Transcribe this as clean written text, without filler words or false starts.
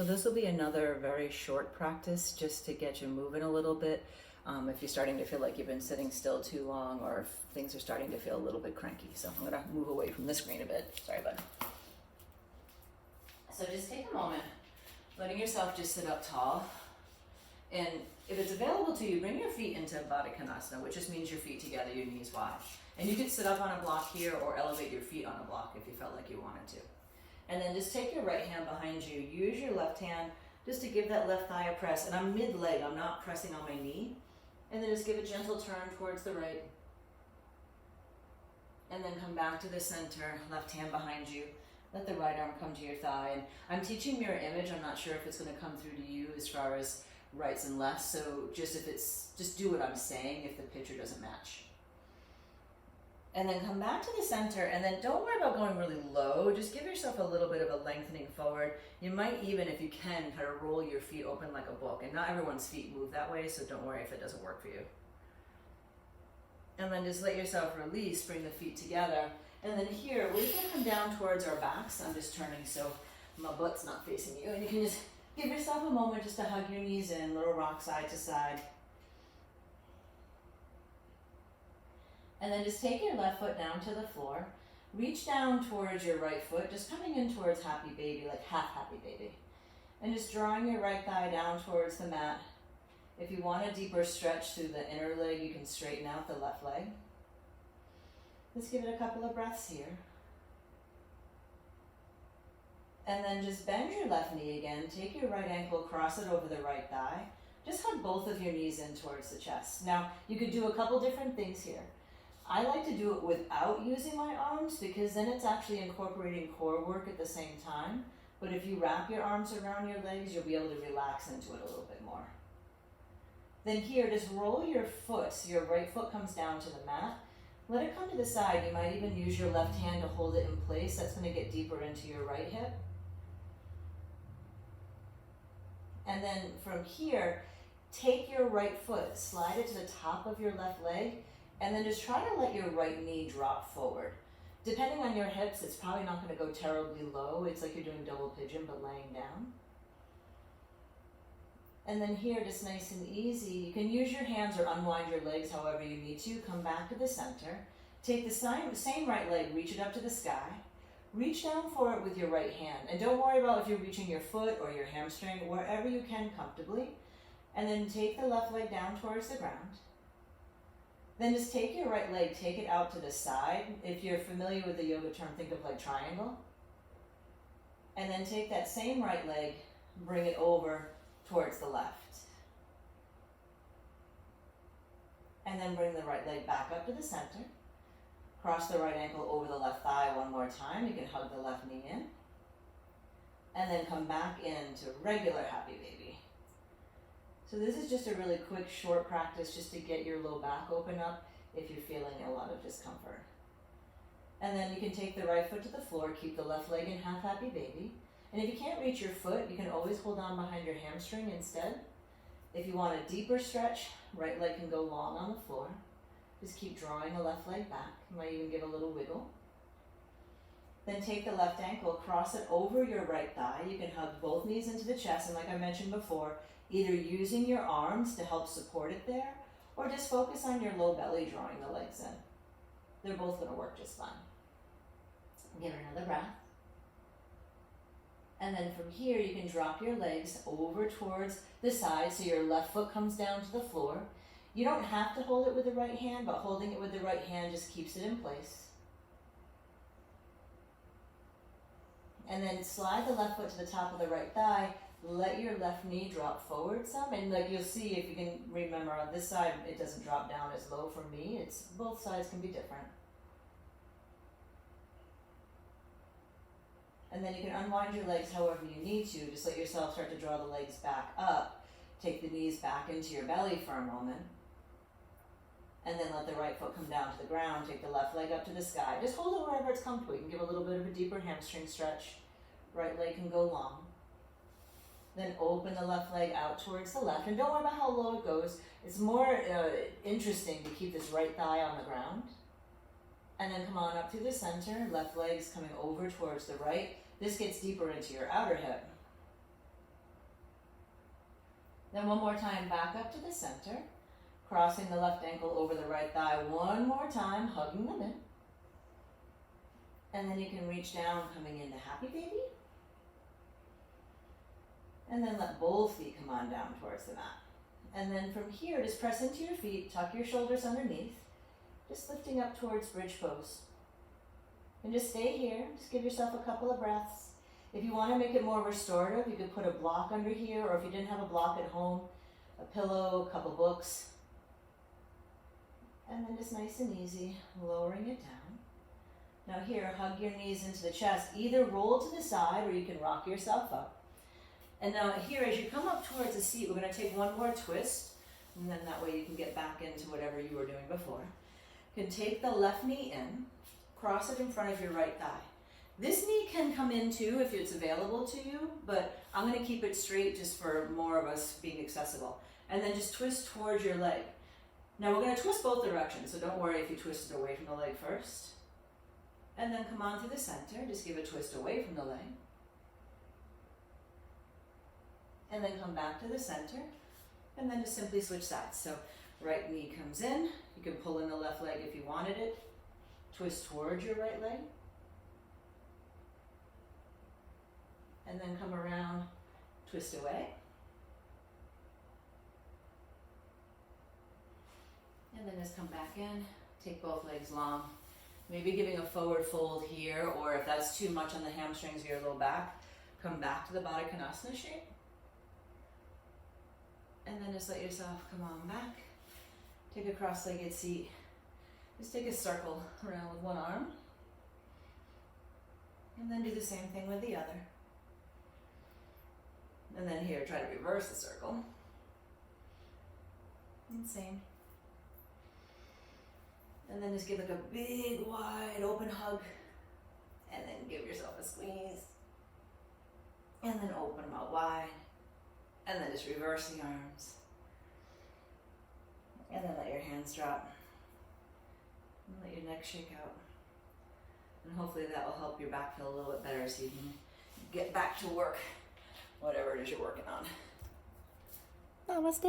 So this will be another very short practice just to get you moving a little bit. If you're starting to feel like you've been sitting still too long, or if things are starting to feel a little bit cranky. So I'm gonna move away from the screen a bit. Sorry, bud. So just take a moment, letting yourself just sit up tall. And if it's available to you, bring your feet into Baddha Konasana, which just means your feet together, your knees wide. And you could sit up on a block here or elevate your feet on a block if you felt like you wanted to. And then just take your right hand behind you. Use your left hand just to give that left thigh a press. And I'm mid-leg, I'm not pressing on my knee. And then just give a gentle turn towards the right. And then come back to the center, left hand behind you. Let the right arm come to your thigh. And I'm teaching mirror image. I'm not sure if it's going to come through to you as far as rights and lefts. So just do what I'm saying if the picture doesn't match. And then come back to the center, and then don't worry about going really low. Just give yourself a little bit of a lengthening forward. You might even, if you can, kind of roll your feet open like a book. And not everyone's feet move that way, so don't worry if it doesn't work for you. And then just let yourself release, bring the feet together. And then here, we're just gonna come down towards our backs. I'm just turning so my butt's not facing you. And you can just give yourself a moment just to hug your knees in, little rock side to side. And then just take your left foot down to the floor. Reach down towards your right foot, just coming in towards happy baby, like half happy baby. And just drawing your right thigh down towards the mat. If you want a deeper stretch through the inner leg, you can straighten out the left leg. Let's give it a couple of breaths here. And then just bend your left knee again. Take your right ankle, cross it over the right thigh. Just hug both of your knees in towards the chest. Now, you could do a couple different things here. I like to do it without using my arms because then it's actually incorporating core work at the same time. But if you wrap your arms around your legs, you'll be able to relax into it a little bit more. Then here, just roll your foot so your right foot comes down to the mat. Let it come to the side. You might even use your left hand to hold it in place. That's going to get deeper into your right hip. And then from here, take your right foot, slide it to the top of your left leg, and then just try to let your right knee drop forward. Depending on your hips, it's probably not going to go terribly low. It's like you're doing double pigeon, but laying down. And then here, just nice and easy, you can use your hands or unwind your legs however you need to. Come back to the center. Take the same right leg, reach it up to the sky. Reach down for it with your right hand. And don't worry about if you're reaching your foot or your hamstring, wherever you can comfortably. And then take the left leg down towards the ground. Then just take your right leg, take it out to the side. If you're familiar with the yoga term, think of like triangle. And then take that same right leg, bring it over towards the left. And then bring the right leg back up to the center. Cross the right ankle over the left thigh one more time. You can hug the left knee in. And then come back into regular happy baby. So this is just a really quick, short practice just to get your low back open up if you're feeling a lot of discomfort. And then you can take the right foot to the floor, keep the left leg in half happy baby. And if you can't reach your foot, you can always hold on behind your hamstring instead. If you want a deeper stretch, right leg can go long on the floor. Just keep drawing the left leg back. You might even give a little wiggle. Then take the left ankle, cross it over your right thigh. You can hug both knees into the chest, and like I mentioned before, either using your arms to help support it there, or just focus on your low belly drawing the legs in. They're both going to work just fine. Give it another breath. And then from here, you can drop your legs over towards the side so your left foot comes down to the floor. You don't have to hold it with the right hand, but holding it with the right hand just keeps it in place. And then slide the left foot to the top of the right thigh. Let your left knee drop forward some, and like you'll see, if you can remember on this side, it doesn't drop down as low for me. It's both sides can be different. And then you can unwind your legs however you need to. Just let yourself start to draw the legs back up. Take the knees back into your belly for a moment. And then let the right foot come down to the ground. Take the left leg up to the sky. Just hold it wherever it's comfortable. You can give a little bit of a deeper hamstring stretch. Right leg can go long. Then open the left leg out towards the left. And don't worry about how low it goes. It's more interesting to keep this right thigh on the ground. And then come on up through the center. Left leg's coming over towards the right. This gets deeper into your outer hip. Then one more time, back up to the center, crossing the left ankle over the right thigh one more time, hugging them in. And then you can reach down, coming into happy baby. And then let both feet come on down towards the mat. And then from here, just press into your feet, tuck your shoulders underneath, just lifting up towards bridge pose. And just stay here, just give yourself a couple of breaths. If you want to make it more restorative, you could put a block under here, or if you didn't have a block at home, a pillow, a couple books. And then just nice and easy, lowering it down. Now here, hug your knees into the chest. Either roll to the side or you can rock yourself up. And now here, as you come up towards the seat, we're going to take one more twist. And then that way you can get back into whatever you were doing before. You can take the left knee in, cross it in front of your right thigh. This knee can come in too if it's available to you, but I'm going to keep it straight just for more of us being accessible. And then just twist towards your leg. Now we're going to twist both directions, so don't worry if you twist it away from the leg first. And then come on to the center, just give a twist away from the leg. And then come back to the center, and then just simply switch sides. So right knee comes in, you can pull in the left leg if you wanted it, twist towards your right leg, and then come around, twist away. And then just come back in, take both legs long. Maybe giving a forward fold here, or if that's too much on the hamstrings or your low back, come back to the Baddha Konasana shape. And then just let yourself come on back. Take a cross-legged seat. Just take a circle around with one arm. And then do the same thing with the other. And then here, try to reverse the circle. And same. And then just give like a big, wide, open hug. And then give yourself a squeeze. And then open them out wide. And then just reverse the arms. And then let your hands drop. And let your neck shake out. And hopefully that will help your back feel a little bit better so you can get back to work, whatever it is you're working on. Namaste.